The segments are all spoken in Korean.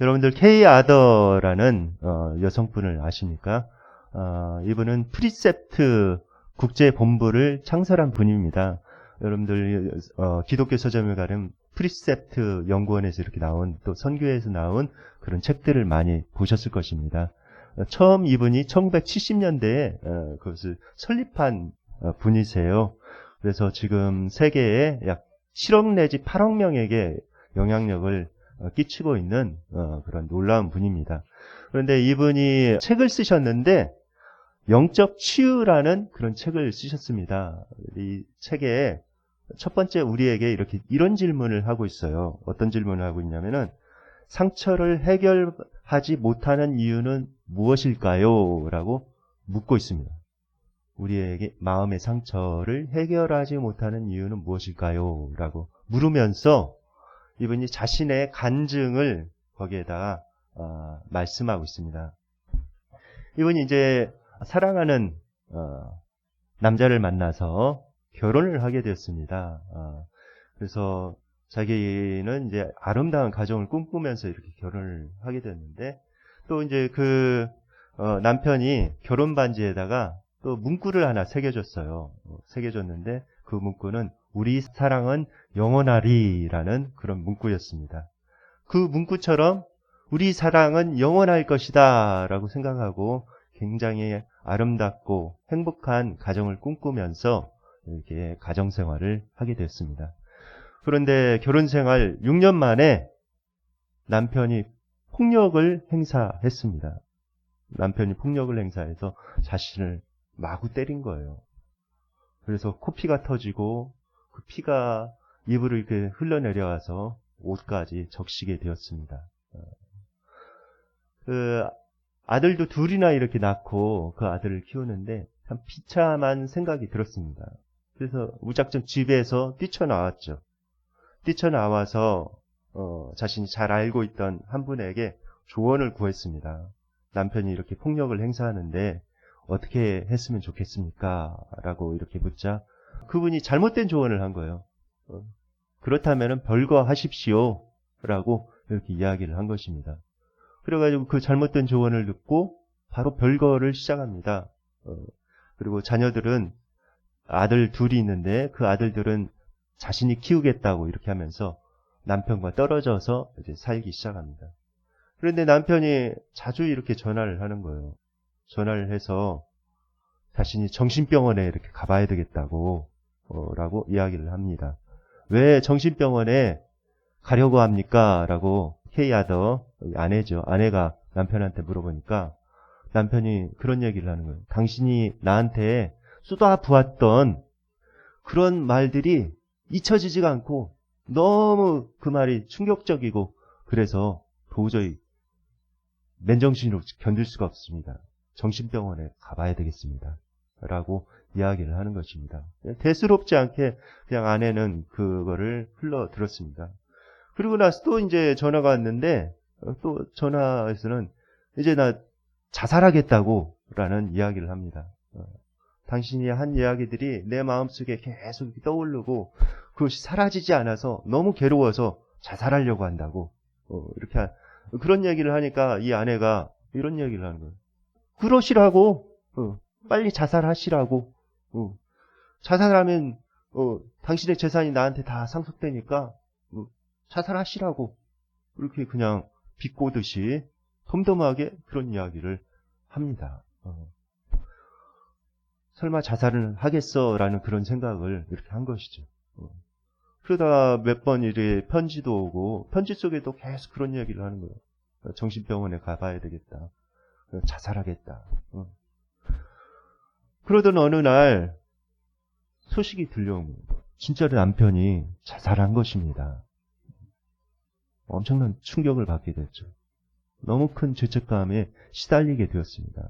여러분들 케이 아더라는 여성분을 아십니까? 이분은 프리셉트 국제본부를 창설한 분입니다. 여러분들 기독교 서점에 가면 프리셉트 연구원에서 이렇게 나온 또 선교에서 나온 그런 책들을 많이 보셨을 것입니다. 처음 이분이 1970년대에 그것을 설립한 분이세요. 그래서 지금 세계에 약 7억 내지 8억 명에게 영향력을 끼치고 있는 그런 놀라운 분입니다. 그런데 이분이 책을 쓰셨는데 영적 치유라는 그런 책을 쓰셨습니다. 이 책에 첫 번째 우리에게 이런 질문을 하고 있어요. 어떤 질문을 하고 있냐면은 상처를 해결하지 못하는 이유는 무엇일까요? 라고 묻고 있습니다. 우리에게 마음의 상처를 해결하지 못하는 이유는 무엇일까요? 라고 물으면서 이분이 자신의 간증을 거기에다 말씀하고 있습니다. 이분이 이제 사랑하는 남자를 만나서 결혼을 하게 되었습니다. 그래서 자기는 이제 아름다운 가정을 꿈꾸면서 이렇게 결혼을 하게 됐는데 또 이제 그 남편이 결혼 반지에다가 또 문구를 하나 새겨줬어요. 새겨줬는데 그 문구는 우리 사랑은 영원하리라는 그런 문구였습니다. 그 문구처럼 우리 사랑은 영원할 것이다 라고 생각하고 굉장히 아름답고 행복한 가정을 꿈꾸면서 이렇게 가정생활을 하게 됐습니다. 그런데 결혼생활 6년 만에 남편이 폭력을 행사했습니다. 남편이 폭력을 행사해서 자신을 마구 때린 거예요. 그래서 코피가 터지고 그 피가 입으로 이렇게 흘러내려와서 옷까지 적시게 되었습니다. 그 아들도 둘이나 이렇게 낳고 그 아들을 키우는데 참 비참한 생각이 들었습니다. 그래서 무작정 집에서 뛰쳐나왔죠. 뛰쳐나와서 자신이 잘 알고 있던 한 분에게 조언을 구했습니다. 남편이 이렇게 폭력을 행사하는데 어떻게 했으면 좋겠습니까? 라고 이렇게 묻자 그분이 잘못된 조언을 한 거예요. 그렇다면 별거하십시오 라고 이렇게 이야기를 한 것입니다. 그래가지고 그 잘못된 조언을 듣고 바로 별거를 시작합니다. 그리고 자녀들은 아들 둘이 있는데 그 아들들은 자신이 키우겠다고 이렇게 하면서 남편과 떨어져서 이제 살기 시작합니다. 그런데 남편이 자주 이렇게 전화를 하는 거예요. 전화를 해서 자신이 정신병원에 이렇게 가봐야 되겠다고 라고 이야기를 합니다. 왜 정신병원에 가려고 합니까? 라고 케이 아더 아내죠. 아내가 남편한테 물어보니까 남편이 그런 얘기를 하는 거예요. 당신이 나한테 쏟아부었던 그런 말들이 잊혀지지가 않고 너무 그 말이 충격적이고 그래서 도저히 맨정신으로 견딜 수가 없습니다. 정신병원에 가봐야 되겠습니다. 라고 이야기를 하는 것입니다. 대수롭지 않게 그냥 아내는 그거를 흘러들었습니다. 그리고 나서 또 이제 전화가 왔는데 또 전화에서는 이제 나 자살하겠다고 라는 이야기를 합니다. 당신이 한 이야기들이 내 마음속에 계속 떠오르고 그것이 사라지지 않아서 너무 괴로워서 자살하려고 한다고 이렇게 그런 얘기를 하니까 이 아내가 이런 얘기를 하는 거예요. 그러시라고 빨리 자살하시라고 자살하면 당신의 재산이 나한테 다 상속되니까 자살하시라고 이렇게 그냥 비꼬듯이 덤덤하게 그런 이야기를 합니다. 설마 자살을 하겠어라는 그런 생각을 이렇게 한 것이죠. 그러다가 몇 번 이렇게 편지도 오고 편지 속에도 계속 그런 이야기를 하는 거예요. 정신병원에 가봐야 되겠다. 자살하겠다. 그러던 어느 날 소식이 들려온 거예요. 진짜로 남편이 자살한 것입니다. 엄청난 충격을 받게 됐죠. 너무 큰 죄책감에 시달리게 되었습니다.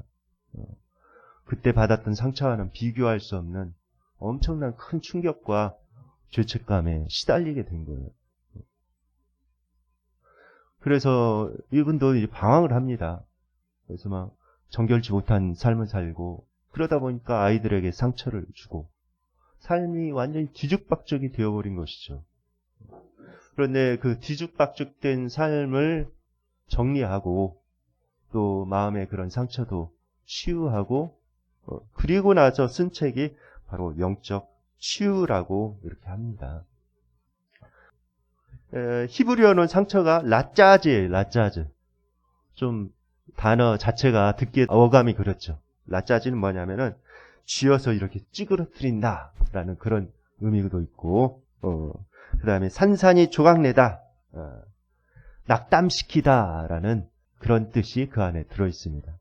그때 받았던 상처와는 비교할 수 없는 엄청난 큰 충격과 죄책감에 시달리게 된 거예요. 그래서 이분도 이제 방황을 합니다. 그래서 막 정결치 못한 삶을 살고 그러다 보니까 아이들에게 상처를 주고 삶이 완전히 뒤죽박죽이 되어버린 것이죠. 그런데 그 뒤죽박죽된 삶을 정리하고 또 마음의 그런 상처도 치유하고 그리고 나서 쓴 책이 바로 영적 치유라고 이렇게 합니다. 히브리어는 상처가 라짜즈예요. 라짜즈. 좀 단어 자체가 듣기에 어감이 그렇죠. 라짜즈는 뭐냐면은 쥐어서 이렇게 찌그러뜨린다 라는 그런 의미도 있고 그 다음에 산산이 조각내다, 낙담시키다 라는 그런 뜻이 그 안에 들어있습니다.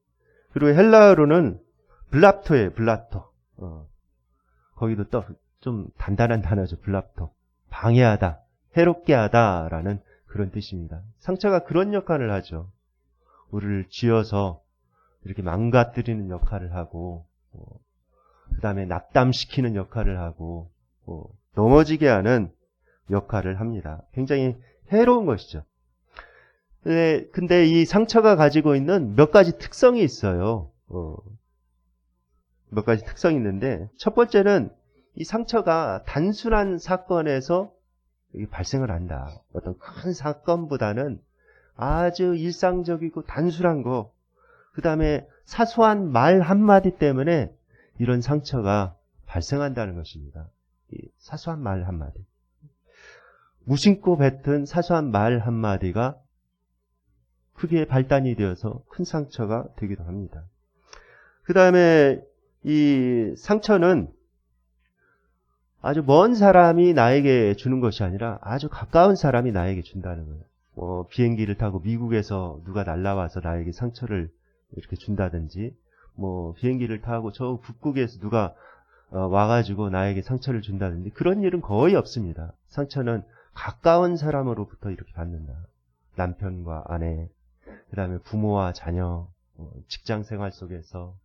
그리고 헬라어로는 블랍토예요. 블랍토. 거기도 또 좀 단단한 단어죠. 블랍토. 방해하다, 해롭게 하다 라는 그런 뜻입니다. 상처가 그런 역할을 하죠. 우리를 쥐어서 이렇게 망가뜨리는 역할을 하고 그 다음에 낙담시키는 역할을 하고 넘어지게 하는 역할을 합니다. 굉장히 해로운 것이죠. 근데 이 상처가 가지고 있는 몇 가지 특성이 있어요. 몇 가지 특성이 있는데 첫 번째는 이 상처가 단순한 사건에서 발생을 한다. 어떤 큰 사건보다는 아주 일상적이고 단순한 거, 그 다음에 사소한 말 한마디 때문에 이런 상처가 발생한다는 것입니다. 이 사소한 말 한마디. 무심코 뱉은 사소한 말 한마디가 크게 발단이 되어서 큰 상처가 되기도 합니다. 그 다음에 이 상처는 아주 먼 사람이 나에게 주는 것이 아니라 아주 가까운 사람이 나에게 준다는 거예요. 비행기를 타고 미국에서 누가 날라와서 나에게 상처를 이렇게 준다든지, 비행기를 타고 저 북극에서 누가 와가지고 나에게 상처를 준다든지 그런 일은 거의 없습니다. 상처는 가까운 사람으로부터 이렇게 받는다. 남편과 아내, 그 다음에 부모와 자녀, 직장 생활 속에서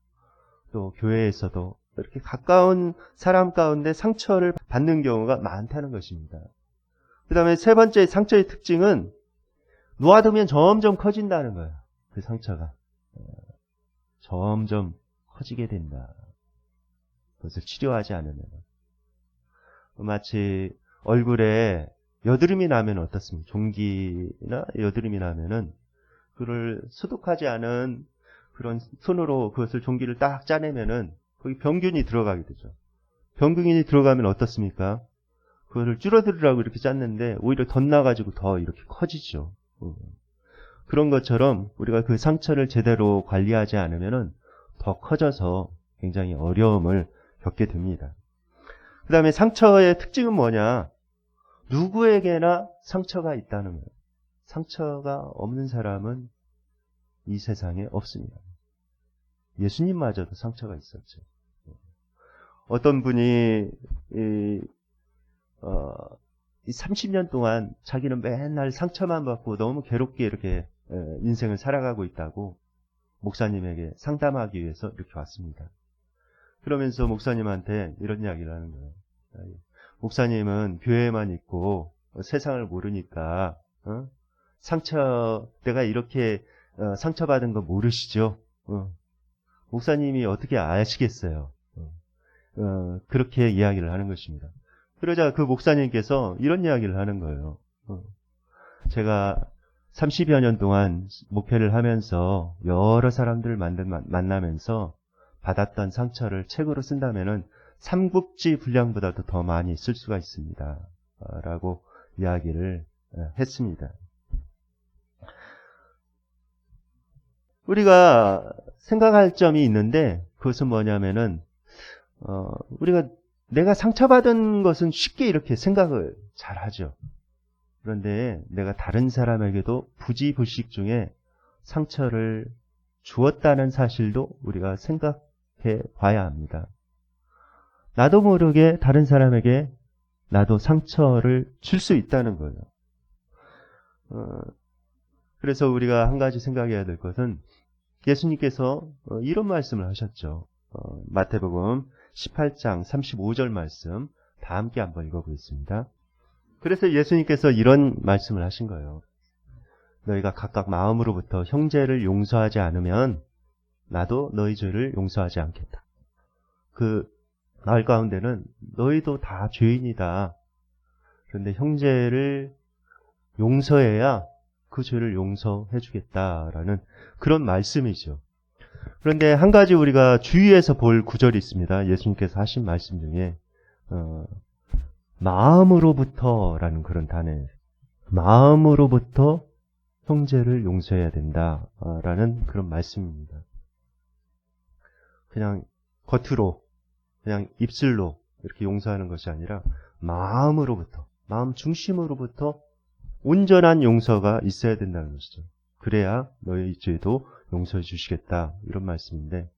또 교회에서도 이렇게 가까운 사람 가운데 상처를 받는 경우가 많다는 것입니다. 그 다음에 세 번째 상처의 특징은 놓아두면 점점 커진다는 거예요. 그 상처가 점점 커지게 된다. 그것을 치료하지 않으면. 마치 얼굴에 여드름이 나면 어떻습니까? 종기나 여드름이 나면은 그를 소독하지 않은 그런 손으로 그것을 종기를 딱 짜내면은 거기 병균이 들어가게 되죠. 병균이 들어가면 어떻습니까? 그거를 줄어들으라고 이렇게 짰는데 오히려 덧나가지고 더 이렇게 커지죠. 그런 것처럼 우리가 그 상처를 제대로 관리하지 않으면은 더 커져서 굉장히 어려움을 겪게 됩니다. 그 다음에 상처의 특징은 뭐냐? 누구에게나 상처가 있다는 거예요. 상처가 없는 사람은 이 세상에 없습니다. 예수님마저도 상처가 있었죠. 어떤 분이 30년 동안 자기는 맨날 상처만 받고 너무 괴롭게 이렇게 인생을 살아가고 있다고 목사님에게 상담하기 위해서 이렇게 왔습니다. 그러면서 목사님한테 이런 이야기를 하는 거예요. 목사님은 교회만 있고 세상을 모르니까 내가 이렇게 상처받은 거 모르시죠? 목사님이 어떻게 아시겠어요? 그렇게 이야기를 하는 것입니다. 그러자 그 목사님께서 이런 이야기를 하는 거예요. 제가 30여 년 동안 목회를 하면서 여러 사람들을 만나면서 받았던 상처를 책으로 쓴다면은 삼국지 분량보다도 더 많이 쓸 수가 있습니다. 라고 이야기를 했습니다. 우리가 생각할 점이 있는데 그것은 뭐냐면은 내가 상처받은 것은 쉽게 이렇게 생각을 잘 하죠. 그런데 내가 다른 사람에게도 부지불식 중에 상처를 주었다는 사실도 우리가 생각해 봐야 합니다. 나도 모르게 다른 사람에게 나도 상처를 줄 수 있다는 거예요. 그래서 우리가 한 가지 생각해야 될 것은 예수님께서 이런 말씀을 하셨죠. 마태복음 18장 35절 말씀 다 함께 한번 읽어보겠습니다. 그래서 예수님께서 이런 말씀을 하신 거예요. 너희가 각각 마음으로부터 형제를 용서하지 않으면 나도 너희 죄를 용서하지 않겠다. 그 말 가운데는 너희도 다 죄인이다. 그런데 형제를 용서해야 그 죄를 용서해 주겠다라는 그런 말씀이죠. 그런데 한 가지 우리가 주의해서 볼 구절이 있습니다. 예수님께서 하신 말씀 중에 마음으로부터라는 그런 단어예요. 마음으로부터 형제를 용서해야 된다라는 그런 말씀입니다. 그냥 겉으로, 그냥 입술로 이렇게 용서하는 것이 아니라 마음으로부터, 마음 중심으로부터 온전한 용서가 있어야 된다는 것이죠. 그래야 너의 죄도 용서해 주시겠다, 이런 말씀인데,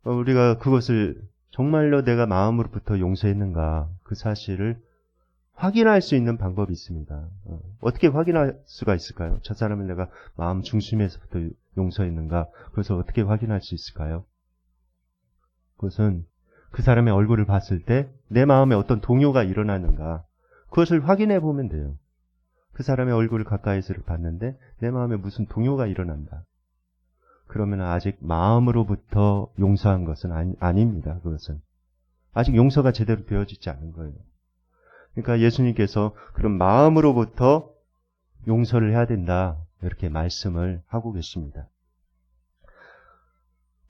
우리가 그것을 정말로 내가 마음으로부터 용서했는가, 그 사실을 확인할 수 있는 방법이 있습니다. 어떻게 확인할 수가 있을까요? 저 사람을 내가 마음 중심에서부터 용서했는가, 그것을 어떻게 확인할 수 있을까요? 그것은 그 사람의 얼굴을 봤을 때 내 마음에 어떤 동요가 일어나는가, 그것을 확인해 보면 돼요. 그 사람의 얼굴을 가까이서 봤는데 내 마음에 무슨 동요가 일어난다. 그러면 아직 마음으로부터 용서한 것은 아닙니다. 그것은 아직 용서가 제대로 되어지지 않은 거예요. 그러니까 예수님께서 그런 마음으로부터 용서를 해야 된다, 이렇게 말씀을 하고 계십니다.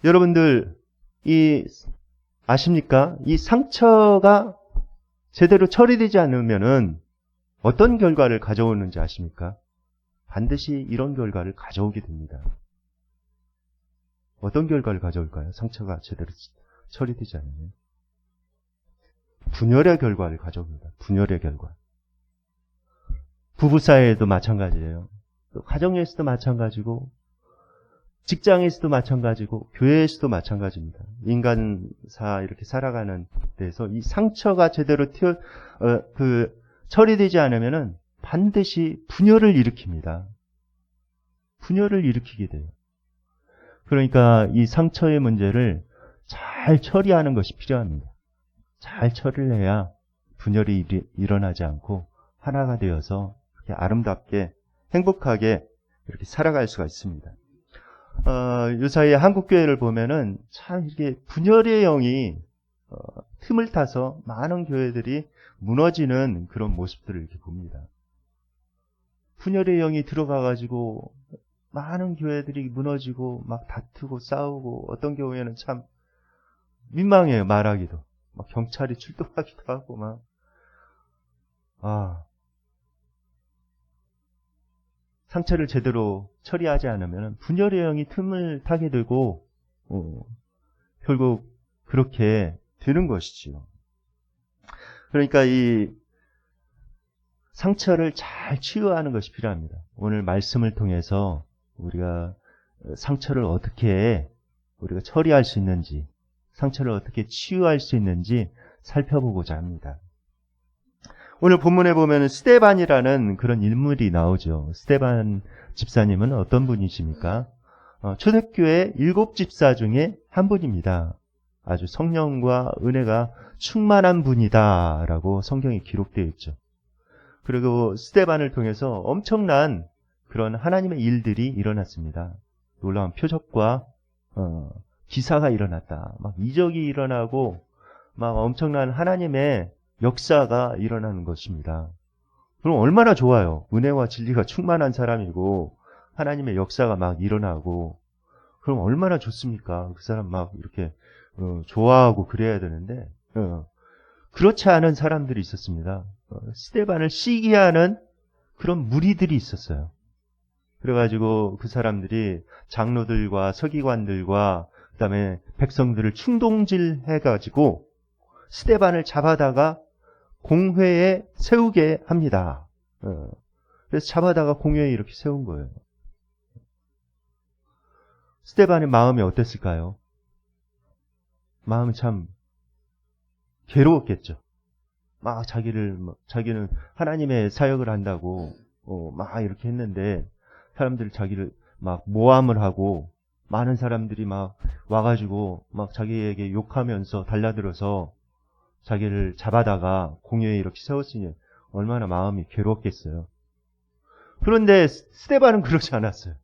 여러분들 아십니까? 이 상처가 제대로 처리되지 않으면은 어떤 결과를 가져오는지 아십니까? 반드시 이런 결과를 가져오게 됩니다. 어떤 결과를 가져올까요? 상처가 제대로 처리되지 않으면 분열의 결과를 가져옵니다. 분열의 결과. 부부 사이에도 마찬가지예요. 또 가정에서도 마찬가지고, 직장에서도 마찬가지고, 교회에서도 마찬가지입니다. 인간사 이렇게 살아가는 데서 이 상처가 제대로 처리되지 않으면은 반드시 분열을 일으킵니다. 분열을 일으키게 돼요. 그러니까 이 상처의 문제를 잘 처리하는 것이 필요합니다. 잘 처리를 해야 분열이 일어나지 않고 하나가 되어서 이렇게 아름답게 행복하게 이렇게 살아갈 수가 있습니다. 요사이에 한국교회를 보면은 참 이게 분열의 영이 틈을 타서 많은 교회들이 무너지는 그런 모습들을 이렇게 봅니다. 분열의 영이 들어가가지고 많은 교회들이 무너지고 막 다투고 싸우고, 어떤 경우에는 참 민망해요, 말하기도. 막 경찰이 출동하기도 하고 상처를 제대로 처리하지 않으면 분열의 영이 틈을 타게 되고 결국 그렇게 되는 것이지요. 그러니까 이 상처를 잘 치유하는 것이 필요합니다. 오늘 말씀을 통해서 우리가 상처를 어떻게 우리가 처리할 수 있는지, 상처를 어떻게 치유할 수 있는지 살펴보고자 합니다. 오늘 본문에 보면 스데반이라는 그런 인물이 나오죠. 스데반 집사님은 어떤 분이십니까? 초대교회 7집사 중에 한 분입니다. 아주 성령과 은혜가 충만한 분이다라고 성경에 기록되어 있죠. 그리고 스데반을 통해서 엄청난 그런 하나님의 일들이 일어났습니다. 놀라운 표적과 기사가 일어났다. 막 이적이 일어나고 막 엄청난 하나님의 역사가 일어나는 것입니다. 그럼 얼마나 좋아요. 은혜와 진리가 충만한 사람이고 하나님의 역사가 막 일어나고, 그럼 얼마나 좋습니까? 그 사람 막 이렇게 좋아하고 그래야 되는데 그렇지 않은 사람들이 있었습니다. 스데반을 시기하는 그런 무리들이 있었어요. 그래가지고 그 사람들이 장로들과 서기관들과 그다음에 백성들을 충동질해가지고 스데반을 잡아다가 공회에 세우게 합니다. 그래서 잡아다가 공회에 이렇게 세운 거예요. 스데반의 마음이 어땠을까요? 마음이 참 괴로웠겠죠. 막 자기는 하나님의 사역을 한다고 막 이렇게 했는데, 사람들이 자기를 막 모함을 하고, 많은 사람들이 막 와가지고 막 자기에게 욕하면서 달라들어서 자기를 잡아다가 공회에 이렇게 세웠으니 얼마나 마음이 괴롭겠어요. 그런데 스데반은 그러지 않았어요.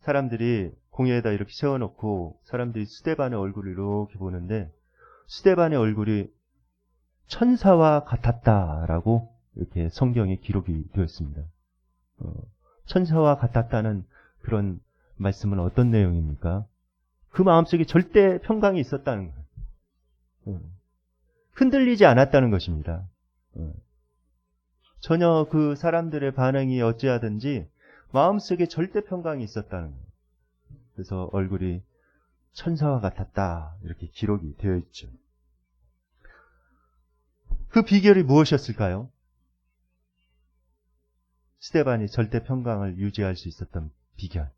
사람들이 공회에다 이렇게 세워놓고 사람들이 스데반의 얼굴을 이렇게 보는데 스데반의 얼굴이 천사와 같았다라고 이렇게 성경에 기록이 되어 있습니다. 천사와 같았다는 그런 말씀은 어떤 내용입니까? 그 마음속에 절대 평강이 있었다는 거예요. 흔들리지 않았다는 것입니다. 전혀 그 사람들의 반응이 어찌하든지 마음속에 절대 평강이 있었다는 거예요. 그래서 얼굴이 천사와 같았다 이렇게 기록이 되어 있죠. 그 비결이 무엇이었을까요? 스데반이 절대 평강을 유지할 수 있었던 비결.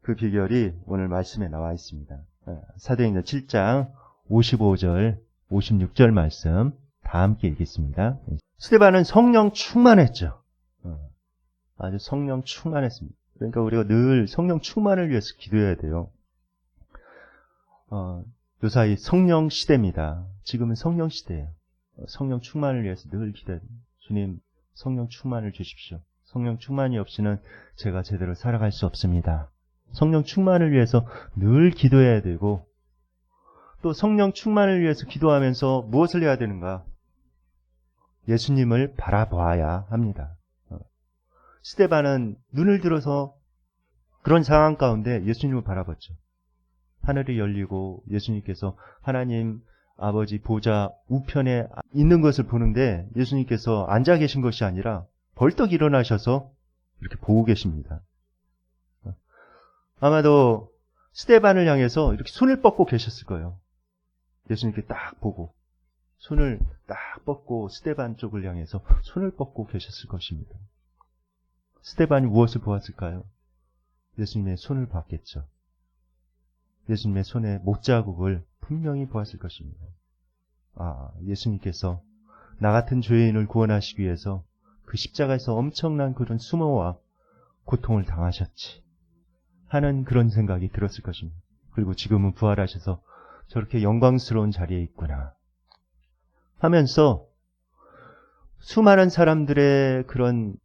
그 비결이 오늘 말씀에 나와 있습니다. 사도행전 7장 55절, 56절 말씀 다 함께 읽겠습니다. 스데반은 성령 충만했죠. 아주 성령 충만했습니다. 그러니까 우리가 늘 성령 충만을 위해서 기도해야 돼요. 요사이 성령 시대입니다. 지금은 성령 시대예요. 성령 충만을 위해서 늘 기도해야 돼요. 주님, 성령 충만을 주십시오. 성령 충만이 없이는 제가 제대로 살아갈 수 없습니다. 성령 충만을 위해서 늘 기도해야 되고, 또 성령 충만을 위해서 기도하면서 무엇을 해야 되는가? 예수님을 바라봐야 합니다. 스데반은 눈을 들어서 그런 상황 가운데 예수님을 바라봤죠. 하늘이 열리고 예수님께서 하나님 아버지 보좌 우편에 있는 것을 보는데 예수님께서 앉아 계신 것이 아니라 벌떡 일어나셔서 이렇게 보고 계십니다. 아마도 스데반을 향해서 이렇게 손을 뻗고 계셨을 거예요. 예수님께 딱 보고 손을 딱 뻗고 스데반 쪽을 향해서 손을 뻗고 계셨을 것입니다. 스데반이 무엇을 보았을까요? 예수님의 손을 봤겠죠. 예수님의 손에 못자국을 분명히 보았을 것입니다. 예수님께서 나 같은 죄인을 구원하시기 위해서 그 십자가에서 엄청난 그런 수모와 고통을 당하셨지 하는 그런 생각이 들었을 것입니다. 그리고 지금은 부활하셔서 저렇게 영광스러운 자리에 있구나 하면서 수많은 사람들의 그런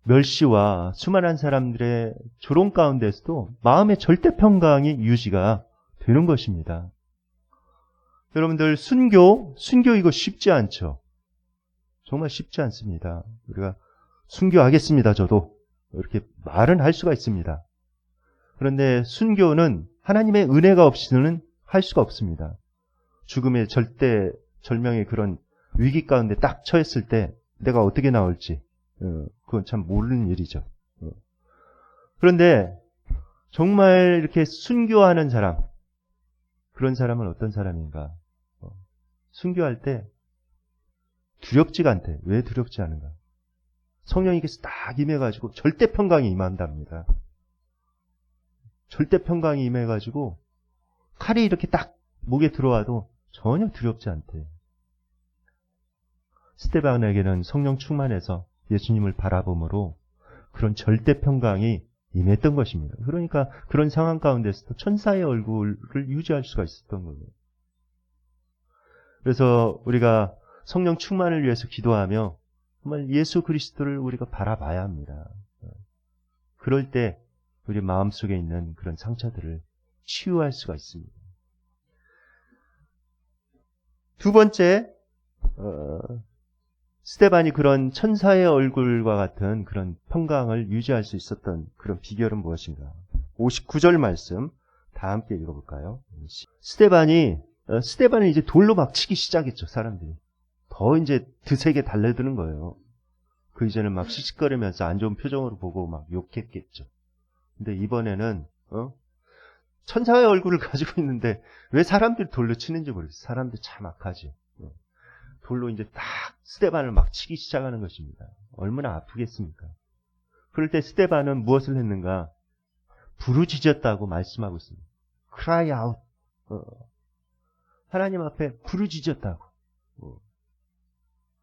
멸시와 수많은 사람들의 조롱 가운데서도 마음의 절대 평강이 유지가 되는 것입니다. 여러분들 순교 이거 쉽지 않죠. 정말 쉽지 않습니다. 우리가 순교하겠습니다. 저도 이렇게 말은 할 수가 있습니다. 그런데 순교는 하나님의 은혜가 없이는 할 수가 없습니다. 죽음의 절대 절명의 그런 위기 가운데 딱 처했을 때 내가 어떻게 나올지 그건 참 모르는 일이죠. 그런데 정말 이렇게 순교하는 사람, 그런 사람은 어떤 사람인가? 순교할 때 두렵지가 않대. 왜 두렵지 않은가? 성령이 딱 임해가지고 절대 평강이 임한답니다. 절대 평강이 임해가지고 칼이 이렇게 딱 목에 들어와도 전혀 두렵지 않대. 스데반에게는 성령 충만해서 예수님을 바라봄으로 그런 절대 평강이 임했던 것입니다. 그러니까 그런 상황 가운데서도 천사의 얼굴을 유지할 수가 있었던 거예요. 그래서 우리가 성령 충만을 위해서 기도하며 정말 예수 그리스도를 우리가 바라봐야 합니다. 그럴 때 우리 마음속에 있는 그런 상처들을 치유할 수가 있습니다. 두 번째, 스데반이 그런 천사의 얼굴과 같은 그런 평강을 유지할 수 있었던 그런 비결은 무엇인가? 59절 말씀 다 함께 읽어볼까요? 스데반이 이제 돌로 막 치기 시작했죠. 사람들이 더 이제 드세게 달래드는 거예요. 그 이제는 막 씩씩거리면서 안 좋은 표정으로 보고 막 욕했겠죠. 근데 이번에는 천사의 얼굴을 가지고 있는데 왜 사람들이 돌로 치는지 모르겠어요. 사람들 참 악하지. 돌로 이제 딱 스데반을 막 치기 시작하는 것입니다. 얼마나 아프겠습니까? 그럴 때 스데반은 무엇을 했는가? 부르짖었다고 말씀하고 있습니다. cry out. 하나님 앞에 부르짖었다고.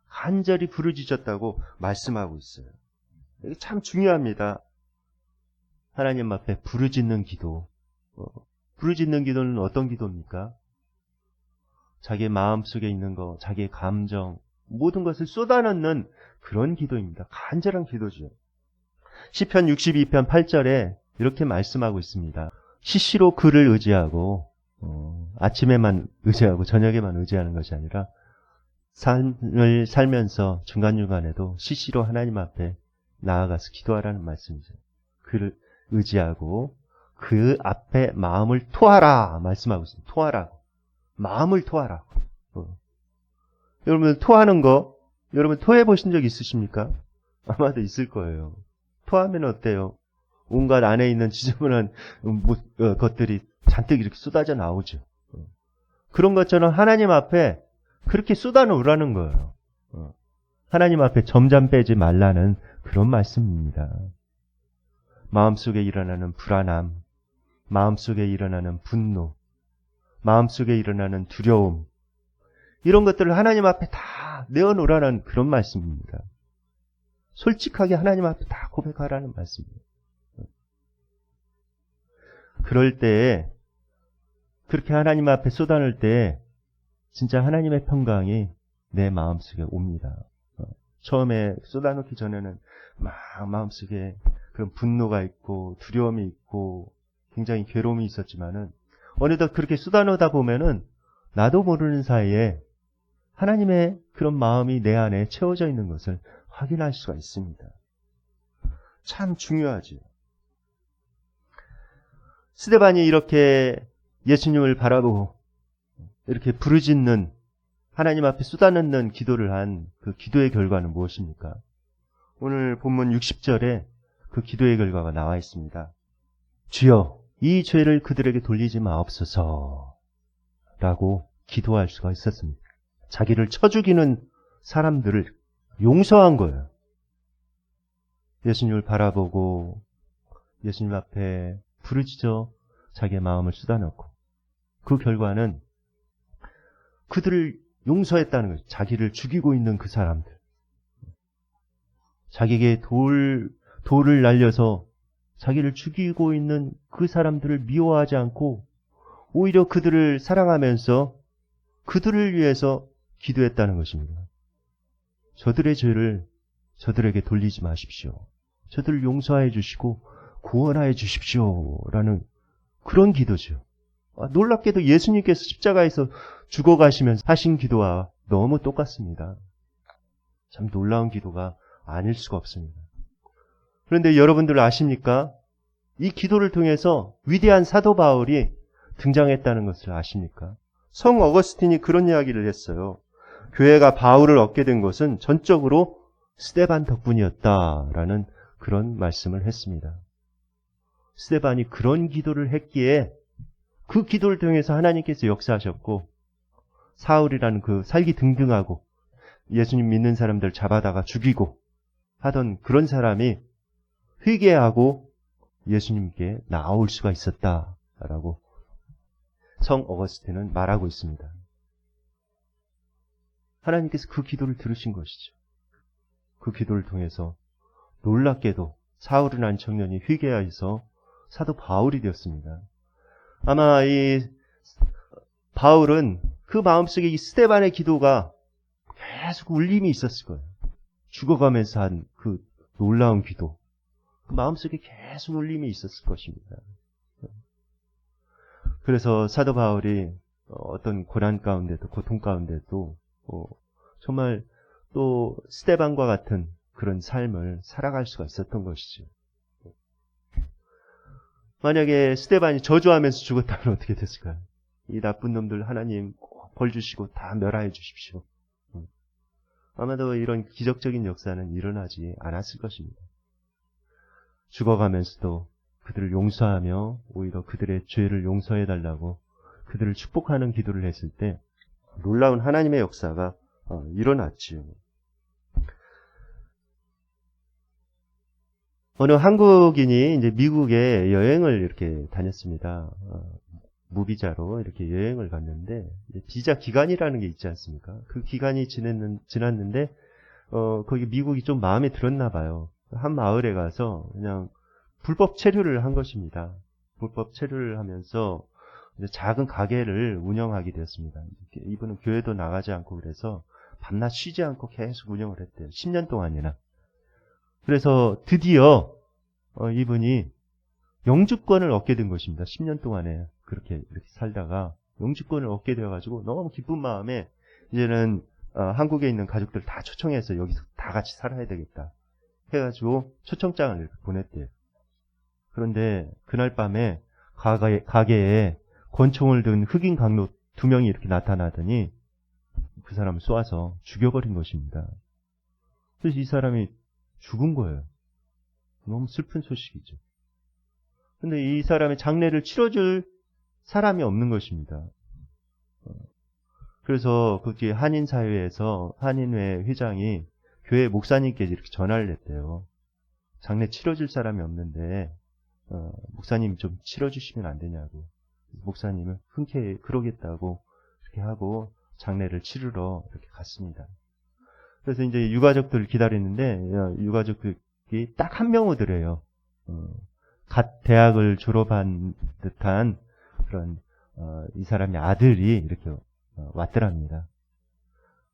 간절히 부르짖었다고 말씀하고 있어요. 이게 참 중요합니다. 하나님 앞에 부르짖는 기도. 부르짖는 기도는 어떤 기도입니까? 자기의 마음속에 있는 거, 자기의 감정, 모든 것을 쏟아넣는 그런 기도입니다. 간절한 기도죠. 시편 62편 8절에 이렇게 말씀하고 있습니다. 시시로 그를 의지하고 아침에만 의지하고 저녁에만 의지하는 것이 아니라 삶을 살면서 중간중간에도 시시로 하나님 앞에 나아가서 기도하라는 말씀이죠. 그를 의지하고 그 앞에 마음을 토하라 말씀하고 있습니다. 토하라. 마음을 토하라. 여러분 토하는 거 여러분 토해 보신 적 있으십니까? 아마도 있을 거예요. 토하면 어때요? 온갖 안에 있는 지저분한 것들이 잔뜩 이렇게 쏟아져 나오죠. 그런 것처럼 하나님 앞에 그렇게 쏟아놓으라는 거예요. 하나님 앞에 점점 빼지 말라는 그런 말씀입니다. 마음속에 일어나는 불안함, 마음속에 일어나는 분노, 마음속에 일어나는 두려움, 이런 것들을 하나님 앞에 다 내어놓으라는 그런 말씀입니다. 솔직하게 하나님 앞에 다 고백하라는 말씀입니다. 그럴 때 그렇게 하나님 앞에 쏟아낼 때 진짜 하나님의 평강이 내 마음속에 옵니다. 처음에 쏟아놓기 전에는 막 마음속에 그런 분노가 있고 두려움이 있고 굉장히 괴로움이 있었지만은 어느덧 그렇게 쏟아놓다 보면은 나도 모르는 사이에 하나님의 그런 마음이 내 안에 채워져 있는 것을 확인할 수가 있습니다. 참 중요하죠. 스데반이 이렇게 예수님을 바라보고 이렇게 부르짖는 하나님 앞에 쏟아넣는 기도를 한 그 기도의 결과는 무엇입니까? 오늘 본문 60절에 그 기도의 결과가 나와 있습니다. 주여 이 죄를 그들에게 돌리지 마옵소서 라고 기도할 수가 있었습니다. 자기를 쳐 죽이는 사람들을 용서한 거예요. 예수님을 바라보고 예수님 앞에 부르짖어 자기의 마음을 쏟아넣고 그 결과는 그들을 용서했다는 거죠. 자기를 죽이고 있는 그 사람들. 자기에게 돌을 날려서 자기를 죽이고 있는 그 사람들을 미워하지 않고 오히려 그들을 사랑하면서 그들을 위해서 기도했다는 것입니다. 저들의 죄를 저들에게 돌리지 마십시오. 저들을 용서해 주시고 구원하여 주십시오. 라는 그런 기도죠. 놀랍게도 예수님께서 십자가에서 죽어가시면서 하신 기도와 너무 똑같습니다. 참 놀라운 기도가 아닐 수가 없습니다. 그런데 여러분들 아십니까? 이 기도를 통해서 위대한 사도 바울이 등장했다는 것을 아십니까? 성 어거스틴이 그런 이야기를 했어요. 교회가 바울을 얻게 된 것은 전적으로 스데반 덕분이었다라는 그런 말씀을 했습니다. 스데반이 그런 기도를 했기에 그 기도를 통해서 하나님께서 역사하셨고 사울이라는 그 살기 등등하고 예수님 믿는 사람들 잡아다가 죽이고 하던 그런 사람이 회개하고 예수님께 나올 수가 있었다라고 성 어거스틴은 말하고 있습니다. 하나님께서 그 기도를 들으신 것이죠. 그 기도를 통해서 놀랍게도 사울이라는 청년이 회개하여서 사도 바울이 되었습니다. 아마 이 바울은 그 마음속에 이 스데반의 기도가 계속 울림이 있었을 거예요. 죽어가면서 한 그 놀라운 기도. 그 마음속에 계속 울림이 있었을 것입니다. 그래서 사도 바울이 어떤 고난 가운데도 고통 가운데도 정말 또 스데반과 같은 그런 삶을 살아갈 수가 있었던 것이죠. 만약에 스데반이 저주하면서 죽었다면 어떻게 됐을까요? 이 나쁜 놈들 하나님 벌 주시고 다 멸하여 주십시오. 아마도 이런 기적적인 역사는 일어나지 않았을 것입니다. 죽어가면서도 그들을 용서하며 오히려 그들의 죄를 용서해달라고 그들을 축복하는 기도를 했을 때 놀라운 하나님의 역사가 일어났지요. 어느 한국인이 이제 미국에 여행을 이렇게 다녔습니다. 무비자로 이렇게 여행을 갔는데 비자 기간이라는 게 있지 않습니까? 그 기간이 지났는데 거기 미국이 좀 마음에 들었나 봐요. 한 마을에 가서 그냥 불법 체류를 한 것입니다. 불법 체류를 하면서 이제 작은 가게를 운영하게 되었습니다. 이분은 교회도 나가지 않고 그래서 밤낮 쉬지 않고 계속 운영을 했대요. 10년 동안이나. 그래서 드디어 이분이 영주권을 얻게 된 것입니다. 10년 동안에 이렇게 살다가 영주권을 얻게 되어가지고 너무 기쁜 마음에 이제는 한국에 있는 가족들 다 초청해서 여기서 다 같이 살아야 되겠다 해가지고 초청장을 이렇게 보냈대요. 그런데 그날 밤에 가게에 권총을 든 흑인 강로 2명이 이렇게 나타나더니 그 사람을 쏘아서 죽여버린 것입니다. 그래서 이 사람이 죽은 거예요. 너무 슬픈 소식이죠. 근데 이 사람의 장례를 치러줄 사람이 없는 것입니다. 그래서 거기 한인사회에서 한인회 회장이 교회 목사님께 이렇게 전화를 했대요. 장례 치러줄 사람이 없는데 목사님 좀 치러주시면 안 되냐고. 목사님은 흔쾌히 그러겠다고 이렇게 하고 장례를 치르러 이렇게 갔습니다. 그래서 이제 유가족들 기다리는데 유가족들이 딱 한 명 오더래요. 갓 대학을 졸업한 듯한 그런 이 사람의 아들이 이렇게 왔더랍니다.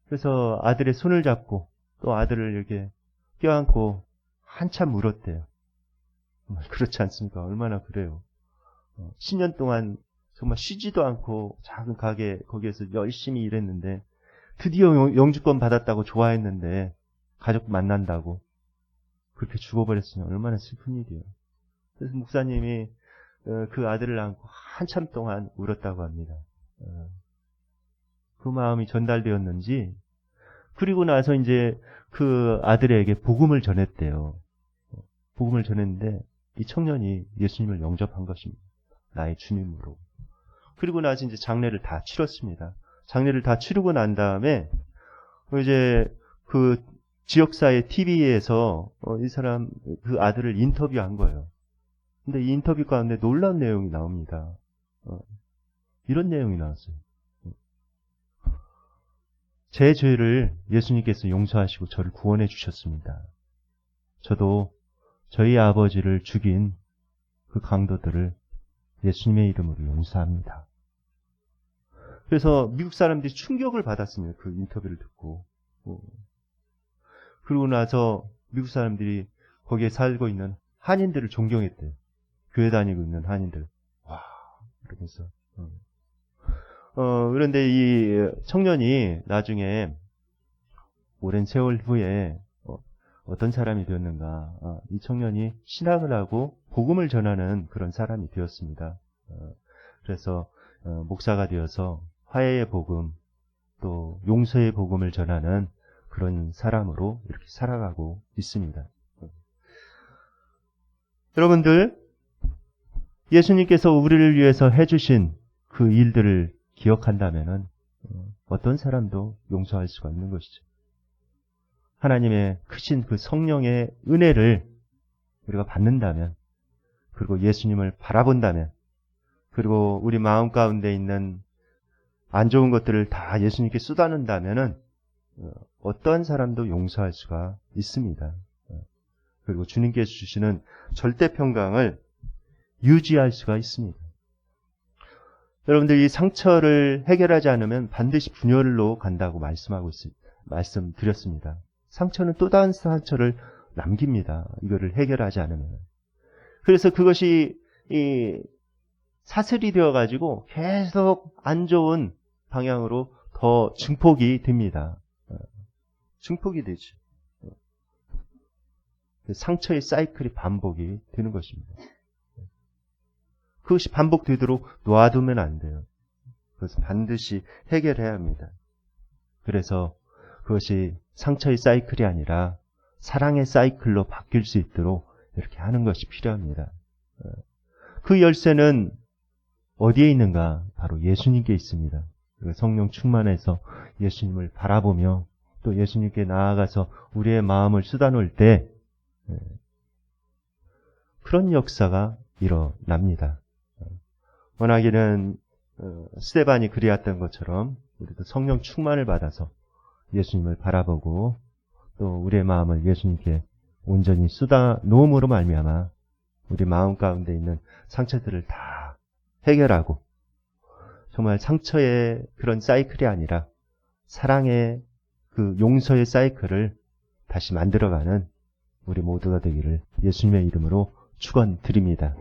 그래서 아들의 손을 잡고 또 아들을 이렇게 껴안고 한참 울었대요. 그렇지 않습니까? 얼마나 그래요. 10년 동안 정말 쉬지도 않고 작은 가게 거기에서 열심히 일했는데 드디어 영주권 받았다고 좋아했는데 가족 만난다고 그렇게 죽어버렸으면 얼마나 슬픈 일이에요. 그래서 목사님이 그 아들을 안고 한참 동안 울었다고 합니다. 그 마음이 전달되었는지 그리고 나서 이제 그 아들에게 복음을 전했대요. 복음을 전했는데 이 청년이 예수님을 영접한 것입니다. 나의 주님으로. 그리고 나서 이제 장례를 다 치렀습니다. 장례를 다 치르고 난 다음에 이제 그 지역사회 TV에서 이 사람 그 아들을 인터뷰한 거예요. 근데 이 인터뷰 가운데 놀라운 내용이 나옵니다. 이런 내용이 나왔어요. 제 죄를 예수님께서 용서하시고 저를 구원해 주셨습니다. 저도 저희 아버지를 죽인 그 강도들을 예수님의 이름으로 용서합니다. 그래서 미국 사람들이 충격을 받았습니다. 그 인터뷰를 듣고. 그러고 나서 미국 사람들이 거기에 살고 있는 한인들을 존경했대요. 교회 다니고 있는 한인들. 와, 이러면서. 그런데 이 청년이 나중에 오랜 세월 후에 어떤 사람이 되었는가. 이 청년이 신학을 하고 복음을 전하는 그런 사람이 되었습니다. 그래서 목사가 되어서 화해의 복음 또 용서의 복음을 전하는 그런 사람으로 이렇게 살아가고 있습니다. 여러분들, 예수님께서 우리를 위해서 해주신 그 일들을 기억한다면 어떤 사람도 용서할 수가 있는 것이죠. 하나님의 크신 그 성령의 은혜를 우리가 받는다면, 그리고 예수님을 바라본다면, 그리고 우리 마음 가운데 있는 안 좋은 것들을 다 예수님께 쏟아낸다면 어떤 사람도 용서할 수가 있습니다. 그리고 주님께서 주시는 절대 평강을 유지할 수가 있습니다. 여러분들 이 상처를 해결하지 않으면 반드시 분열로 간다고 말씀드렸습니다. 상처는 또 다른 상처를 남깁니다. 이거를 해결하지 않으면. 그래서 그것이 이 사슬이 되어가지고 계속 안 좋은 방향으로 더 증폭이 됩니다. 증폭이 되죠. 상처의 사이클이 반복이 되는 것입니다. 그것이 반복되도록 놔두면 안 돼요. 그것은 반드시 해결해야 합니다. 그래서 그것이 상처의 사이클이 아니라 사랑의 사이클로 바뀔 수 있도록 이렇게 하는 것이 필요합니다. 그 열쇠는 어디에 있는가? 바로 예수님께 있습니다. 성령 충만해서 예수님을 바라보며 또 예수님께 나아가서 우리의 마음을 쏟아놓을 때 그런 역사가 일어납니다. 워낙에는 스데반이 그리웠던 것처럼 우리도 성령 충만을 받아서 예수님을 바라보고 또 우리의 마음을 예수님께 온전히 쏟아놓음으로 말미암아 우리 마음 가운데 있는 상처들을 다 해결하고 정말 상처의 그런 사이클이 아니라 사랑의 그 용서의 사이클을 다시 만들어가는 우리 모두가 되기를 예수님의 이름으로 축원드립니다.